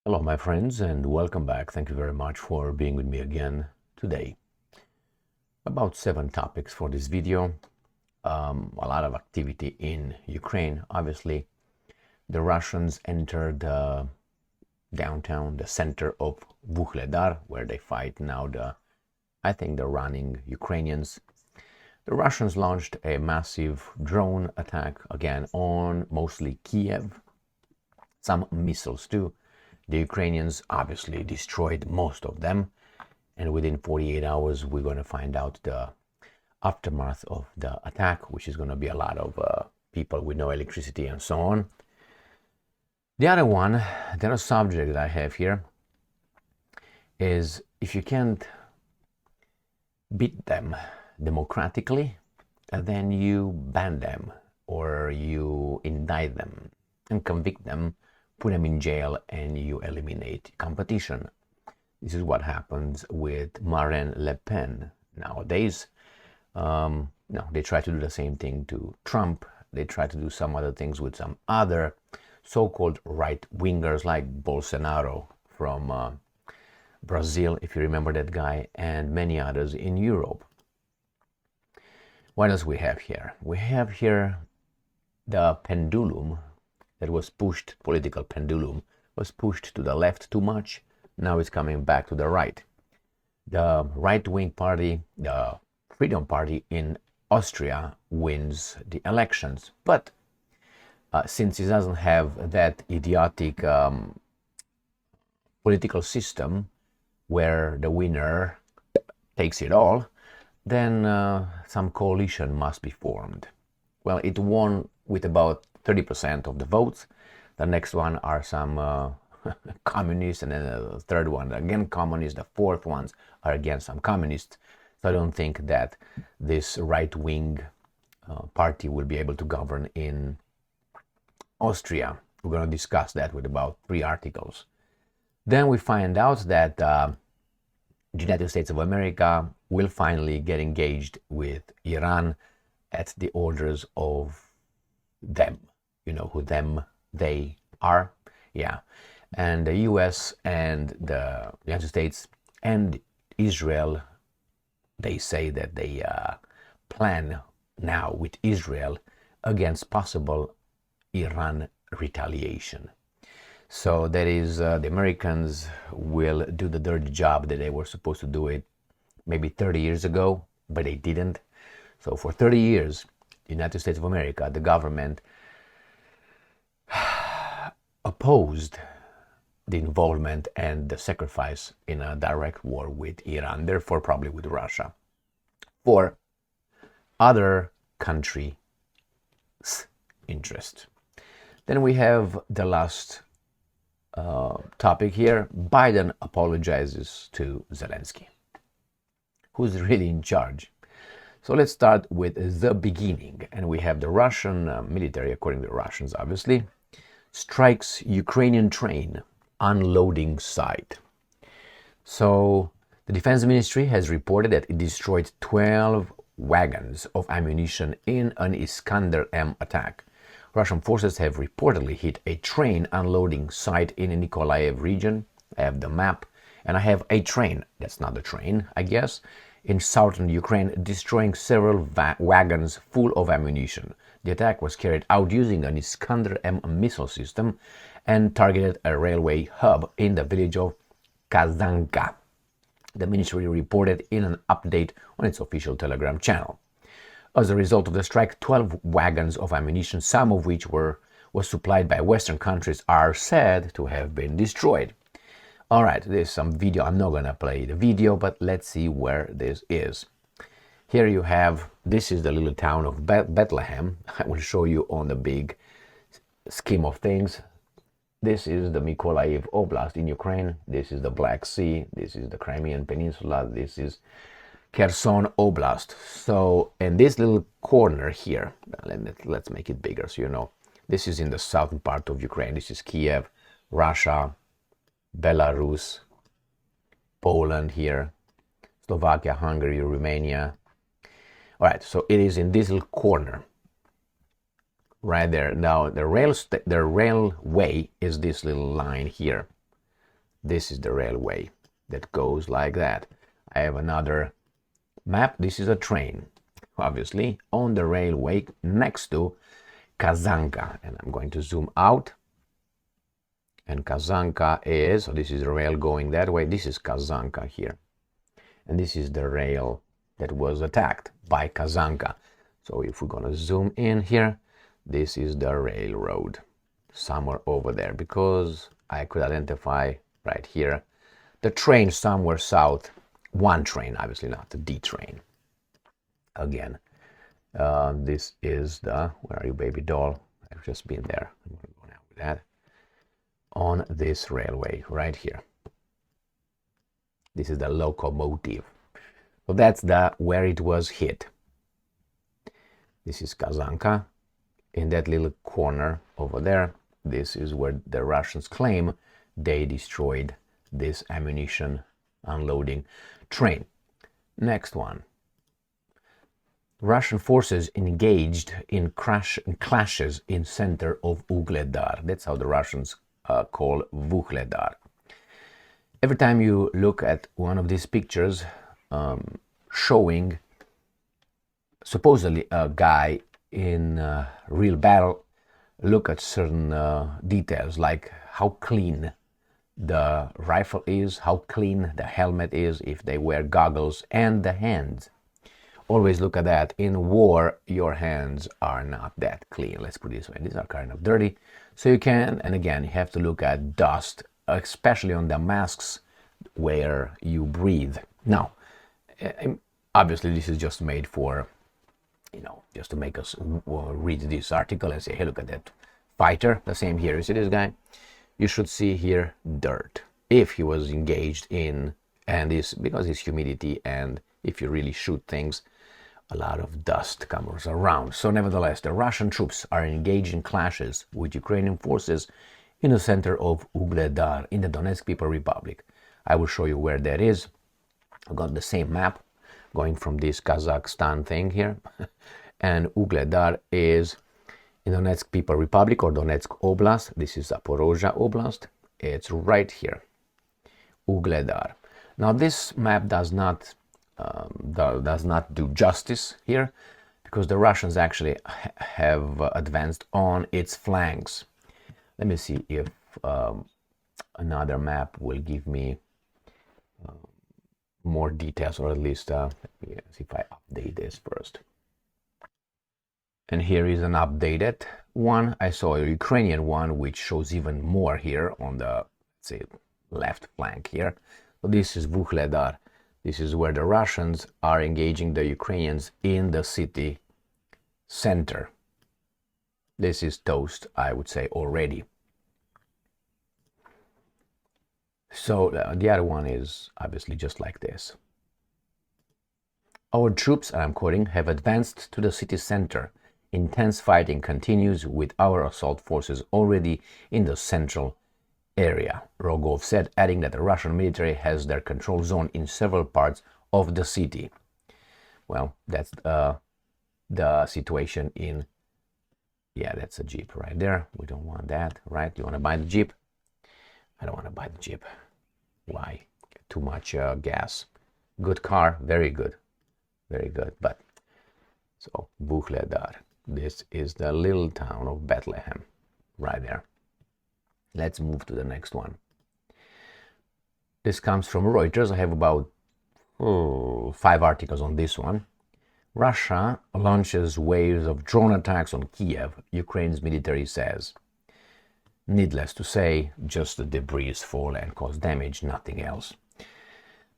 Hello, my friends, and welcome back. Thank you very much for being with me again today. About 7 topics for this video. A lot of activity in Ukraine. Obviously, the Russians entered downtown, the center of Vuhledar, where they fight now I think the running Ukrainians. The Russians launched a massive drone attack again on mostly Kiev, some missiles too. The Ukrainians obviously destroyed most of them, and within 48 hours we're going to find out the aftermath of the attack, which is going to be a lot of people with no electricity and so on. The other subject that I have here is if you can't beat them democratically, then you ban them or you indict them and convict them, put them in jail, and you eliminate competition. This is what happens with Marine Le Pen nowadays. No, they try to do the same thing to Trump. They try to do some other things with some other so-called right-wingers like Bolsonaro from Brazil, if you remember that guy, and many others in Europe. What else we have here? We have here the pendulum that was pushed, political pendulum, was pushed to the left too much. Now it's coming back to the right. The right-wing party, the Freedom Party in Austria, wins the elections. But since it doesn't have that idiotic political system where the winner takes it all, then some coalition must be formed. Well, it won with about 30% of the votes. The next one are some communists, and then the third one again communists. The fourth ones are again some communists. So I don't think that this right-wing party will be able to govern in Austria. We're going to discuss that with about 3 articles. Then we find out that the United States of America will finally get engaged with Iran at the orders of them. You know who them, they are? Yeah. And the US and the United States and Israel, they say that they plan now with Israel against possible Iran retaliation. So that is, the Americans will do the dirty job that they were supposed to do it maybe 30 years ago, but they didn't. So for 30 years, the United States of America, the government, opposed the involvement and the sacrifice in a direct war with Iran, therefore probably with Russia, for other countries' interest. Then we have the last topic here. Biden apologizes to Zelensky. Who's really in charge? So let's start with the beginning. And we have the Russian military, according to the Russians obviously, strikes Ukrainian train unloading site. So the defense ministry has reported that it destroyed 12 wagons of ammunition in an Iskander-M attack. Russian forces have reportedly hit a train unloading site in the Nikolaev region. I have the map, and I have a train, that's not a train, I guess, in southern Ukraine, destroying several wagons full of ammunition. The attack was carried out using an Iskander-M missile system and targeted a railway hub in the village of Kazanka, the ministry reported in an update on its official Telegram channel. As a result of the strike, 12 wagons of ammunition, some of which was supplied by Western countries, are said to have been destroyed. Alright, there's some video. I'm not going to play the video, but let's see where this is. Here you have, this is the little town of Bethlehem. I will show you on the big scheme of things. This is the Mykolaiv Oblast in Ukraine. This is the Black Sea. This is the Crimean Peninsula. This is Kherson Oblast. So in this little corner here, let's make it bigger so you know. This is in the southern part of Ukraine. This is Kiev, Russia, Belarus, Poland here, Slovakia, Hungary, Romania. All right, so it is in this little corner right there. Now the railway is this little line here. This is the railway that goes like that. I have another map. This is a train, obviously, on the railway next to Kazanka. And I'm going to zoom out. And Kazanka is, so this is the rail going that way. This is Kazanka here. And this is the rail that was attacked by Kazanka. So if we're going to zoom in here, this is the railroad somewhere over there, because I could identify right here the train somewhere south. One train, obviously not the D train. Again, this is the, where are you, baby doll? I've just been there. I'm going to go now with that. On this railway right here. This is the locomotive. So that's the where it was hit. This is Kazanka. In that little corner over there, this is where the Russians claim they destroyed this ammunition unloading train. Next one. Russian forces engaged in clashes in center of Ugledar. That's how the Russians call Vuhledar. Every time you look at one of these pictures showing supposedly a guy in real battle, look at certain details, like how clean the rifle is, how clean the helmet is, if they wear goggles, and the hands. Always look at that. In war, your hands are not that clean. Let's put it this way. These are kind of dirty. So you can, and again, you have to look at dust, especially on the masks where you breathe. Now, obviously, this is just made for, just to make us read this article and say, hey, look at that fighter. The same here. You see this guy? You should see here dirt. If he was engaged in, and this, because it's humidity, and if you really shoot things, a lot of dust comes around. So nevertheless, the Russian troops are engaged in clashes with Ukrainian forces in the center of Ugledar in the Donetsk People Republic. I will show you where that is. I've got the same map going from this Kazakhstan thing here. And Ugledar is in Donetsk People Republic, or Donetsk Oblast. This is Zaporozhye Oblast. It's right here, Ugledar. Now this map does not do justice here, because the Russians actually have advanced on its flanks. Let me see if another map will give me more details, or at least let me see if I update this first. And here is an updated one. I saw a Ukrainian one which shows even more here on the, let's say, left flank here. So this is Vuhledar. This is where the Russians are engaging the Ukrainians in the city center. This is toast, I would say, already. So the other one is obviously just like this. Our troops, and I'm quoting, have advanced to the city center. Intense fighting continues with our assault forces already in the central area, Rogov said, adding that the Russian military has their control zone in several parts of the city. Well, that's the situation in, yeah, that's a Jeep right there. We don't want that, right? You want to buy the Jeep? I don't want to buy the Jeep. Why? Too much gas. Good car, very good, but so Vuhledar. This is the little town of Bethlehem, right there. Let's move to the next one. This comes from Reuters. I have about 5 articles on this one. Russia launches waves of drone attacks on Kiev, Ukraine's military says. Needless to say, just the debris fall and cause damage, nothing else.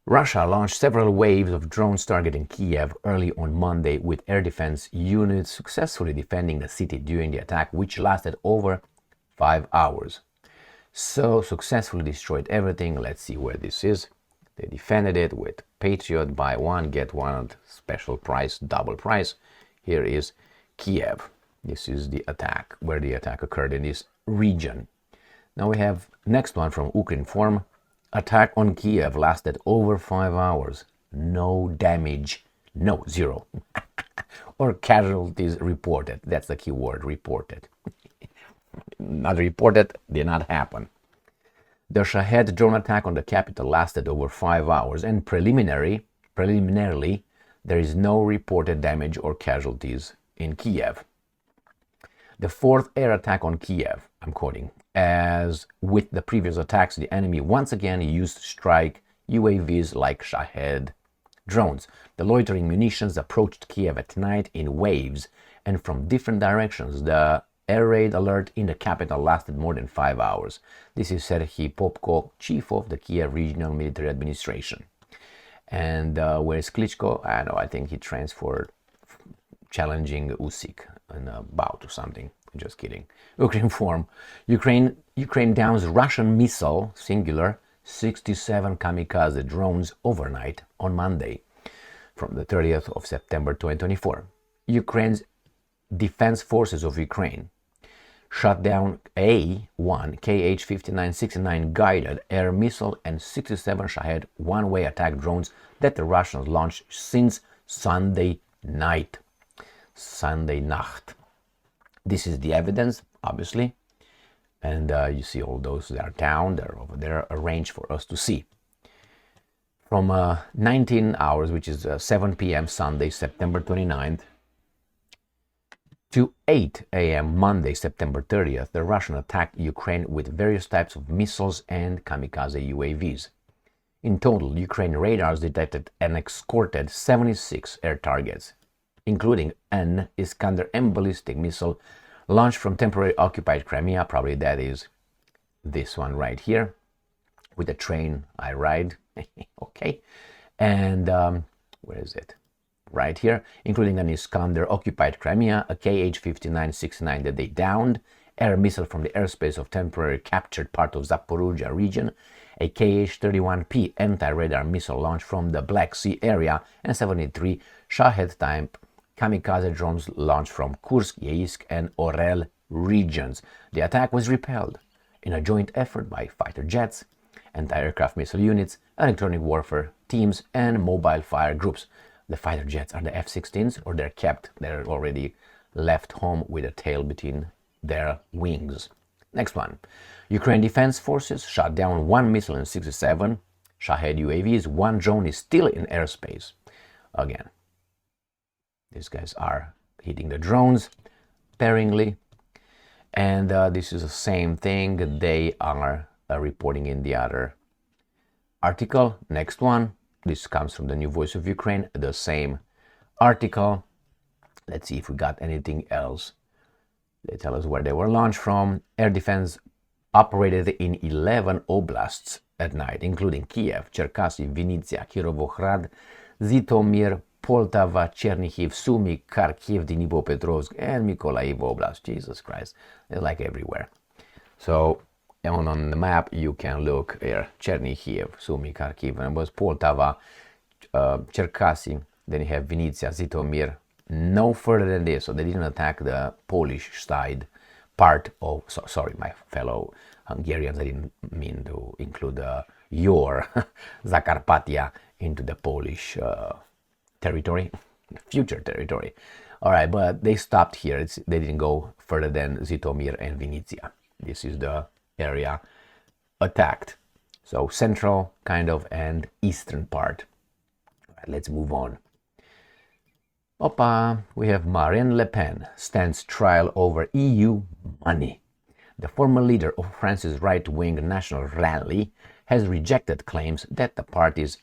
Russia launched several waves of drones targeting Kiev early on Monday, with air defense units successfully defending the city during the attack, which lasted over 5 hours. So successfully destroyed everything. Let's see where this is. They defended it with Patriot, buy one, get one, special price, double price. Here is Kiev. This is the attack, where the attack occurred in this region. Now we have next one from Ukrinform. Attack on Kiev lasted over 5 hours. No damage, no, zero. Or casualties reported. That's the key word, reported. Not reported, did not happen. The Shahed drone attack on the capital lasted over 5 hours, and preliminarily, there is no reported damage or casualties in Kiev. The fourth air attack on Kiev, I'm quoting, as with the previous attacks, the enemy once again used strike UAVs like Shahed drones. The loitering munitions approached Kiev at night in waves and from different directions. The air raid alert in the capital lasted more than 5 hours. This is Serhiy Popko, chief of the Kiev Regional Military Administration. And where's Klitschko? I think he trains for challenging Usyk in a bout or something. Just kidding. Ukraine form. Ukraine downs Russian missile, singular, 67 kamikaze drones overnight on Monday, from the 30th of September 2024. Ukraine's Defense Forces of Ukraine shot down A-1 Kh-5969 guided air missile and 67 Shahed one-way attack drones that the Russians launched since Sunday night. Sunday Nacht. This is the evidence, obviously, and you see all those that are down, they're over there arranged for us to see. From 19 hours, which is 7 p.m. Sunday, September 29th, to 8 a.m. Monday, September 30th, the Russian attacked Ukraine with various types of missiles and kamikaze UAVs. In total, Ukraine radars detected and escorted 76 air targets, including an Iskander-M ballistic missile launched from temporarily occupied Crimea. Probably that is this one right here, with the train I ride. Okay. And where is it? Right here, including an Iskander-occupied Crimea, a Kh-5969 that they downed, air missile from the airspace of temporarily captured part of Zaporozhye region, a Kh-31P anti-radar missile launched from the Black Sea area, and 73 Shahed-type kamikaze drones launched from Kursk, Yeisk, and Orel regions. The attack was repelled in a joint effort by fighter jets, anti-aircraft missile units, electronic warfare teams, and mobile fire groups. The fighter jets are the F-16s, or they're already left home with a tail between their wings. Next one. Ukraine Defense Forces shot down one missile and 67 Shahed UAVs. One drone is still in airspace. Again, these guys are hitting the drones sparingly. And this is the same thing they are reporting in the other article. Next one. This comes from the New Voice of Ukraine, the same article. Let's see if we got anything else. They tell us where they were launched from. Air defense operated in 11 oblasts at night, including Kiev, Cherkasy, Vinnytsia, Kirovohrad, Zhytomyr, Poltava, Chernihiv, Sumy, Kharkiv, Dnipropetrovsk, and Mykolaiv Oblast. Jesus Christ, they're like everywhere. So on the map you can look here: Chernihiv, Sumy, Kharkiv, and it was Poltava, Cherkasy. Then you have Vinnytsia, Zhytomyr. No further than this. So they didn't attack the Polish side part of. Sorry, my fellow Hungarians. I didn't mean to include your Zakarpattia into the Polish territory, future territory. All right, but they stopped here. They didn't go further than Zhytomyr and Vinnytsia. This is the area attacked. So central kind of and eastern part. All right, let's move on. We have Marine Le Pen stands trial over EU money. The former leader of France's right-wing National Rally has rejected claims that the party's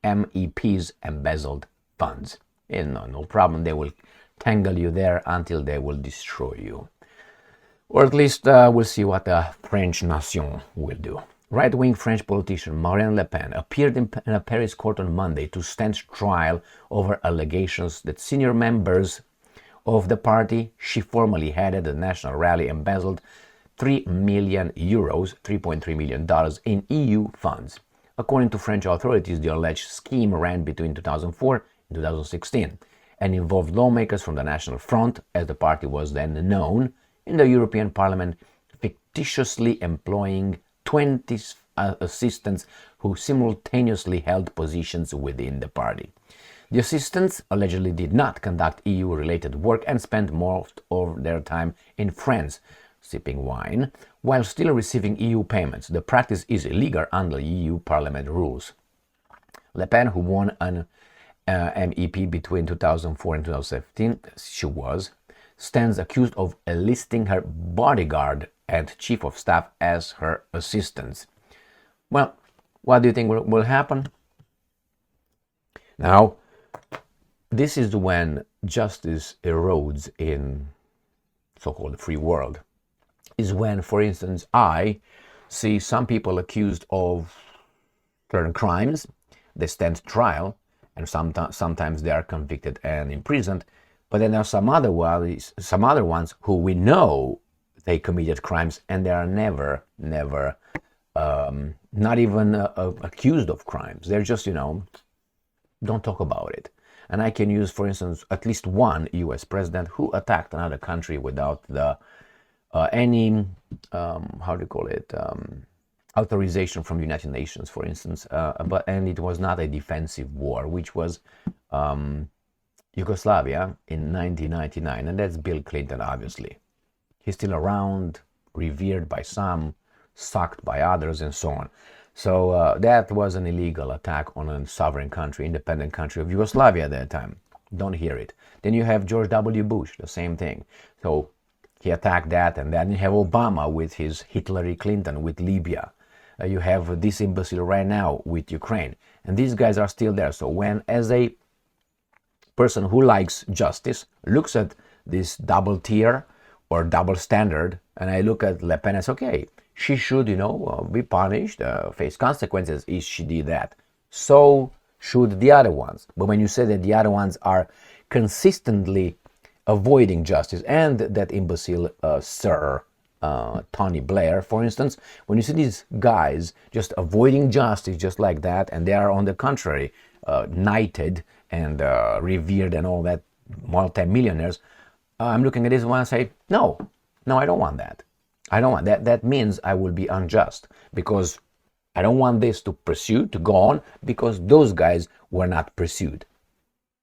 MEPs embezzled funds. And no problem, they will tangle you there until they will destroy you. Or at least we'll see what the French nation will do. Right-wing French politician Marine Le Pen appeared in a Paris court on Monday to stand trial over allegations that senior members of the party she formerly headed, the National Rally, embezzled €3 million, $3.3 million in EU funds. According to French authorities, the alleged scheme ran between 2004 and 2016 and involved lawmakers from the National Front, as the party was then known, in the European Parliament, fictitiously employing 20 assistants who simultaneously held positions within the party. The assistants allegedly did not conduct EU-related work and spent most of their time in France, sipping wine, while still receiving EU payments. The practice is illegal under EU Parliament rules. Le Pen, who won an MEP between 2004 and 2015, stands accused of enlisting her bodyguard and chief of staff as her assistants. Well, what do you think will happen? Now, this is when justice erodes in so-called free world. Is when, for instance, I see some people accused of certain crimes, they stand trial, and sometimes they are convicted and imprisoned. But then there are some other ones who we know they committed crimes and they are never, not even accused of crimes. They're just, don't talk about it. And I can use, for instance, at least one US president who attacked another country without any, authorization from the United Nations, for instance. And it was not a defensive war, which was Yugoslavia in 1999. And that's Bill Clinton, obviously. He's still around, revered by some, sucked by others, and so on. So that was an illegal attack on a sovereign country, independent country of Yugoslavia at that time. Don't hear it. Then you have George W. Bush, the same thing. So he attacked that, and then you have Obama with his Hillary Clinton with Libya. You have this imbecile right now with Ukraine. And these guys are still there. So when, as a person who likes justice, looks at this double tier or double standard, and I look at Le Pen as, okay, she should, be punished, face consequences if she did that. So should the other ones. But when you say that the other ones are consistently avoiding justice, and that imbecile Sir Tony Blair, for instance, when you see these guys just avoiding justice just like that, and they are on the contrary knighted and revered and all that, multi-millionaires, I'm looking at this one and say, no, I don't want that. I don't want that. That means I will be unjust, because I don't want this to pursue, to go on, because those guys were not pursued.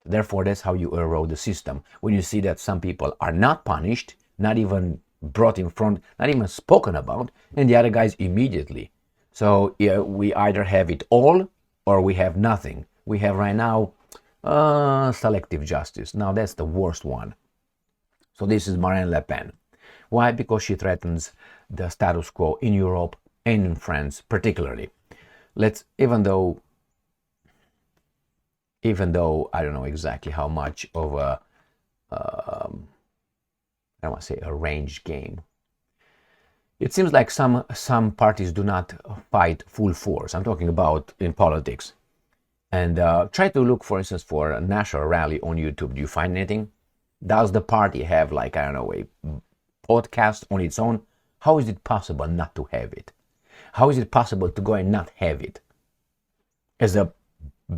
Therefore, that's how you erode the system. When you see that some people are not punished, not even brought in front, not even spoken about, and the other guys immediately. So we either have it all or we have nothing. We have right now selective justice. Now that's the worst one. So this is Marine Le Pen. Why? Because she threatens the status quo in Europe and in France particularly. Even though I don't know exactly how much of a I don't want to say arranged game. It seems like some parties do not fight full force. I'm talking about in politics. And try to look, for instance, for a national rally on YouTube. Do you find anything? Does the party have, like, I don't know, a podcast on its own? How is it possible not to have it? How is it possible to go and not have it as a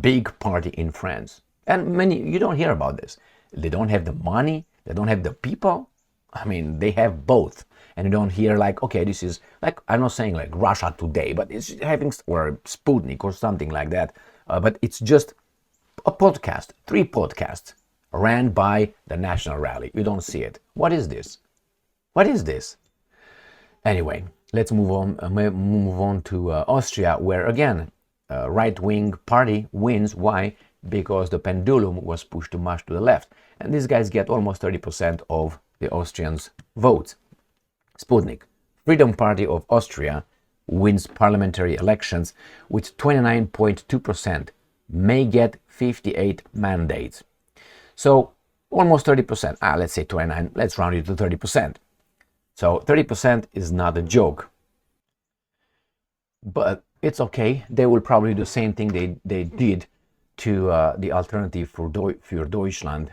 big party in France? And you don't hear about this. They don't have the money. They don't have the people. I mean, they have both. And you don't hear like, okay, this is like, I'm not saying like Russia Today, but it's having, or Sputnik or something like that. But it's just a podcast, 3 podcasts ran by the National Rally. You don't see it. What is this? What is this? Anyway, let's move on to Austria, where again, right-wing party wins. Why? Because the pendulum was pushed too much to the left. And these guys get almost 30% of the Austrians' votes. Sputnik, Freedom Party of Austria, wins parliamentary elections with 29.2%, may get 58 mandates. So almost 30%. Let's say 29, let's round it to 30%. So 30% is not a joke. But it's okay. They will probably do the same thing they did to the Alternative für Deutschland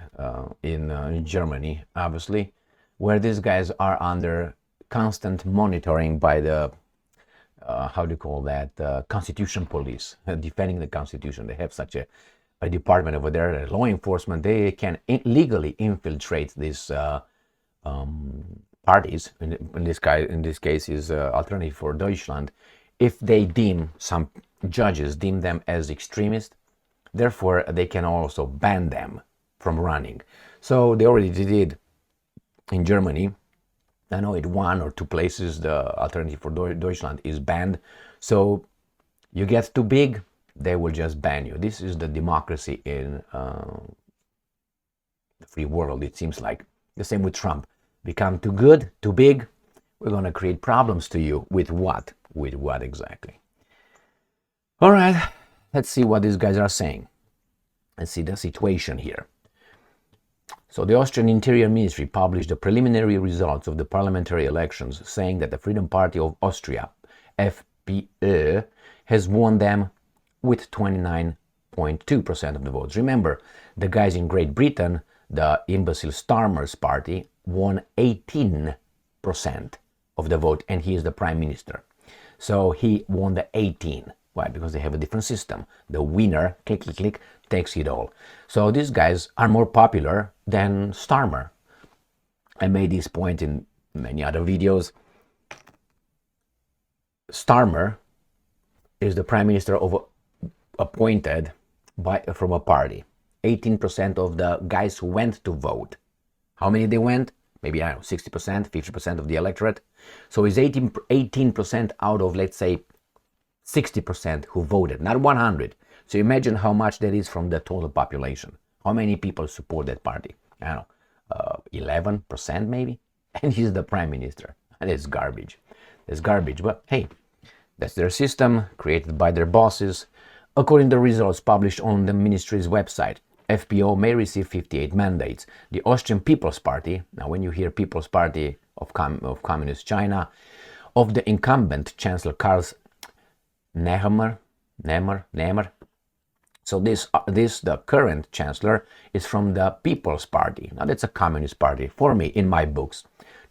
in Germany, obviously, where these guys are under constant monitoring by the, how do you call that, Constitution Police, defending the Constitution. They have such a department over there, law enforcement. They can legally infiltrate these parties. In this case is Alternative für Deutschland, if they deem, some judges deem them as extremist. Therefore, they can also ban them from running. So they already did in Germany. I know in one or two places the Alternative for Deutschland is banned. So you get too big, they will just ban you. This is the democracy in the free world, it seems like. The same with Trump. Become too good, too big, we're going to create problems to you. With what? With what exactly? All right, let's see what these guys are saying. Let's see the situation here. So the Austrian Interior Ministry published the preliminary results of the parliamentary elections, saying that the Freedom Party of Austria, FPÖ, has won them with 29.2% of the votes. Remember, the guys in Great Britain, the imbecile Starmer's party, won 18% of the vote, and he is the prime minister. So he won the 18. Why? Because they have a different system. The winner, click, click, click, takes it all. So these guys are more popular than Starmer. I made this point in many other videos. Starmer is the prime minister appointed from a party. 18% of the guys who went to vote. How many they went? Maybe, I don't know, 60%, 50% of the electorate. So it's 18% out of, let's say, 60% who voted, not 100. So imagine how much that is from the total population. How many people support that party? I don't know, 11% maybe? And he's the prime minister. And it's garbage. It's garbage. But hey, that's their system, created by their bosses. According to the results published on the ministry's website, FPÖ may receive 58 mandates. The Austrian People's Party, now when you hear People's Party of Communist China, of the incumbent Chancellor Karl Nehammer. So the current chancellor is from the People's Party. Now that's a communist party for me in my books.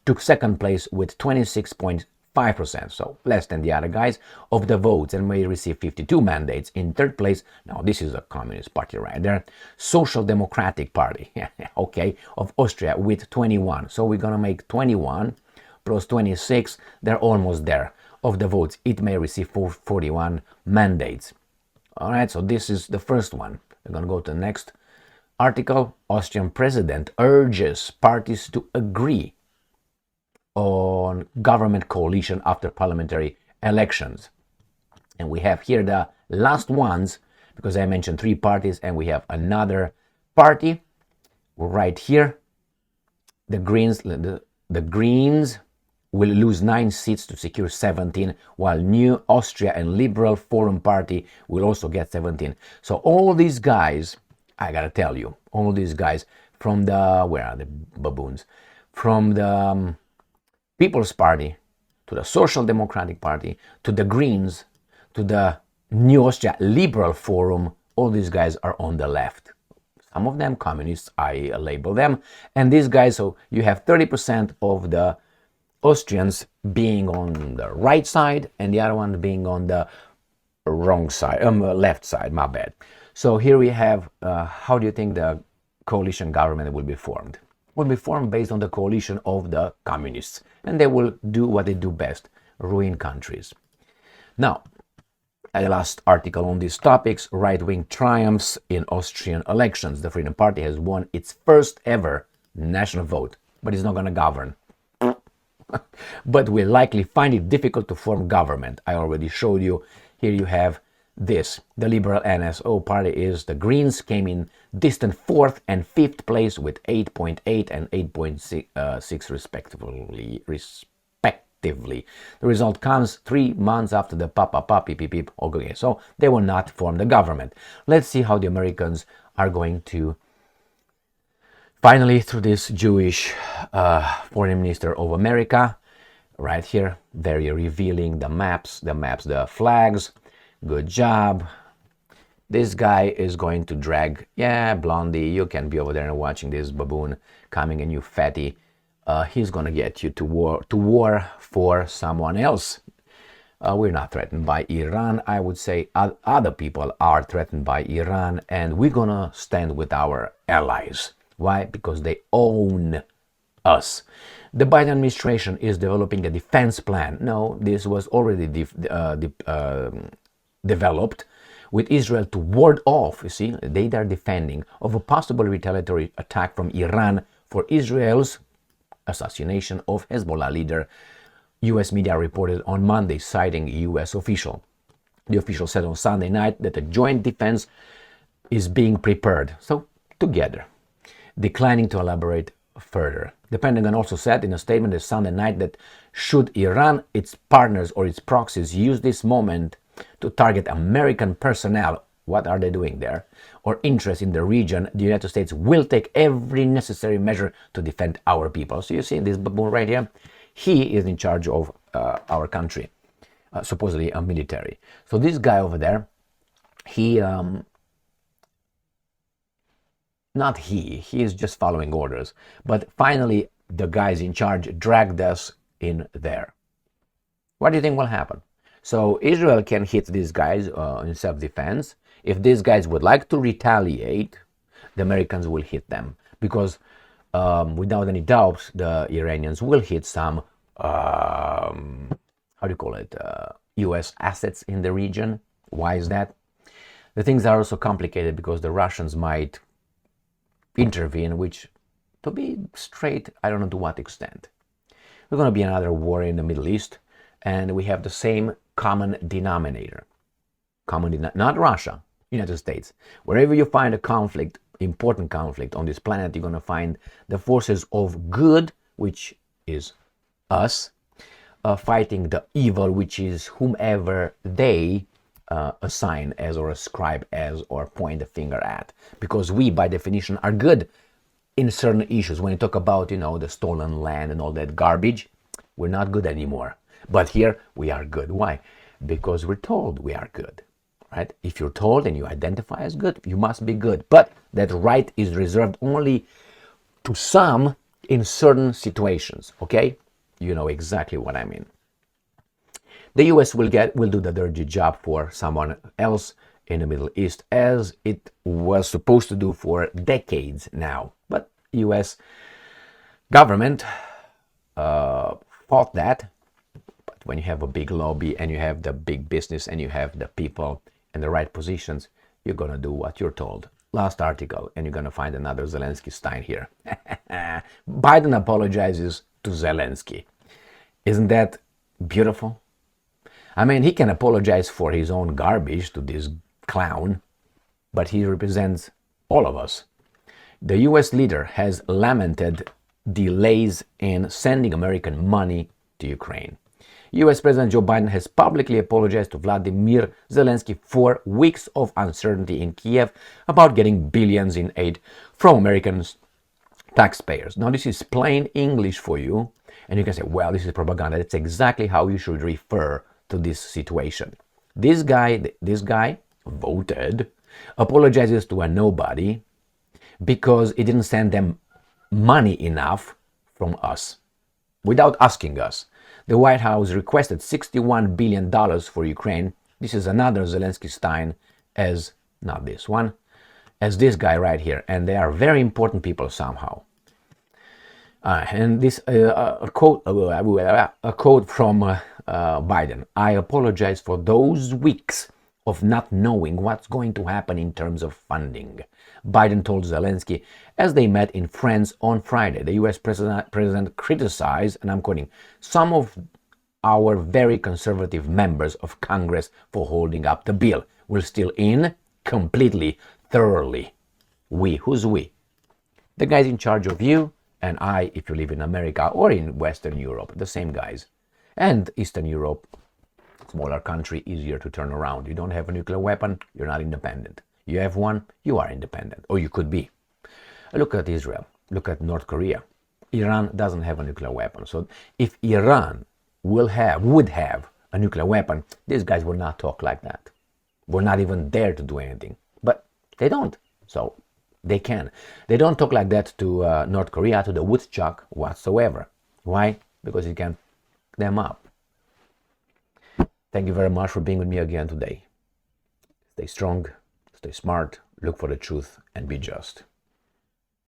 Took second place with 26.5%, so less than the other guys, of the votes, and may receive 52 mandates. In third place, now this is a communist party right there, Social Democratic Party, okay, of Austria with 21. So we're gonna make 21 plus 26, they're almost there. Of the votes, it may receive 41 mandates. All right, so this is the first one. We're going to go to the next article. Austrian president urges parties to agree on government coalition after parliamentary elections. And we have here the last ones, because I mentioned three parties, and we have another party right here. The Greens will lose 9 seats to secure 17, while New Austria and Liberal Forum Party will also get 17. So all these guys, I gotta tell you, all these guys from the, where are the baboons? From the People's Party, to the Social Democratic Party, to the Greens, to the New Austria Liberal Forum, all these guys are on the left. Some of them communists, I label them. And these guys, so you have 30% of the Austrians being on the right side and the other one being on the wrong side, left side, my bad. So here we have, how do you think the coalition government will be formed? Will be formed based on the coalition of the communists, and they will do what they do best, ruin countries. Now, a last article on these topics, right-wing triumphs in Austrian elections. The Freedom Party has won its first ever national vote, but it's not going to govern. But will likely find it difficult to form government. I already showed you. Here you have this. The Liberal NSO party is the Greens, came in distant 4th and 5th place with 8.8 and 8.6 respectively. The result comes 3 months after the beep, beep. Okay, so they will not form the government. Let's see how the Americans are going to finally, through this Jewish foreign minister of America, right here, very revealing the maps, the flags. Good job. This guy is going to drag, yeah, Blondie, you can be over there and watching this baboon coming, and you fatty. He's going to get you to war for someone else. We're not threatened by Iran. I would say other people are threatened by Iran, and we're going to stand with our allies. Why? Because they own us. The Biden administration is developing a defense plan. No, this was already developed with Israel to ward off, you see, they are defending of a possible retaliatory attack from Iran for Israel's assassination of Hezbollah leader, U.S. media reported on Monday, citing a U.S. official. The official said on Sunday night that a joint defense is being prepared, so together, declining to elaborate further. The Pentagon also said in a statement this Sunday night that should Iran, its partners or its proxies use this moment to target American personnel, what are they doing there, or interest in the region, the United States will take every necessary measure to defend our people. So you see this baboon right here, he is in charge of our country, supposedly a military. So this guy over there, he is just following orders. But finally, the guys in charge dragged us in there. What do you think will happen? So Israel can hit these guys in self-defense. If these guys would like to retaliate, the Americans will hit them. Because without any doubts, the Iranians will hit some, US assets in the region. Why is that? The things are also complicated because the Russians might intervene, which, to be straight, I don't know to what extent. We're going to be another war in the Middle East, and we have the same common denominator. Not Russia, United States. Wherever you find a conflict, important conflict on this planet, you're going to find the forces of good, which is us, fighting the evil, which is whomever they assign as or ascribe as or point the finger at. Because we, by definition, are good in certain issues. When you talk about, the stolen land and all that garbage, we're not good anymore. But here, we are good. Why? Because we're told we are good, right? If you're told and you identify as good, you must be good. But that right is reserved only to some in certain situations, okay? You know exactly what I mean. The US will do the dirty job for someone else in the Middle East, as it was supposed to do for decades now. But US government fought that. But when you have a big lobby and you have the big business and you have the people in the right positions, you're going to do what you're told. Last article, and you're going to find another Zelensky Stein here. Biden apologizes to Zelensky. Isn't that beautiful? I mean, he can apologize for his own garbage to this clown, but he represents all of us. The US leader has lamented delays in sending American money to Ukraine. US President Joe Biden has publicly apologized to Vladimir Zelensky for weeks of uncertainty in Kiev about getting billions in aid from American taxpayers. Now, this is plain English for you, and you can say, well, this is propaganda. That's exactly how you should refer to this situation. This guy voted, apologizes to a nobody because he didn't send them money enough from us, without asking us. The White House requested $61 billion for Ukraine. This is another Zelensky Stein, as not this one, as this guy right here. And they are very important people somehow. And this a quote from Biden. I apologize for those weeks of not knowing what's going to happen in terms of funding, Biden told Zelensky as they met in France on Friday. The US president criticized, and I'm quoting, some of our very conservative members of Congress for holding up the bill. We're still in completely, thoroughly. We, who's we? The guys in charge of you and I, if you live in America or in Western Europe, the same guys. And Eastern Europe, smaller country, easier to turn around. You don't have a nuclear weapon, you're not independent. You have one, you are independent, or you could be. Look at Israel, look at North Korea. Iran doesn't have a nuclear weapon. So if Iran would have a nuclear weapon, these guys would not talk like that. We're not even there to do anything. But they don't. So they can. They don't talk like that to North Korea, to the woodchuck whatsoever. Why? Because it can them up. Thank you very much for being with me again today. Stay strong, stay smart, look for the truth, and be just.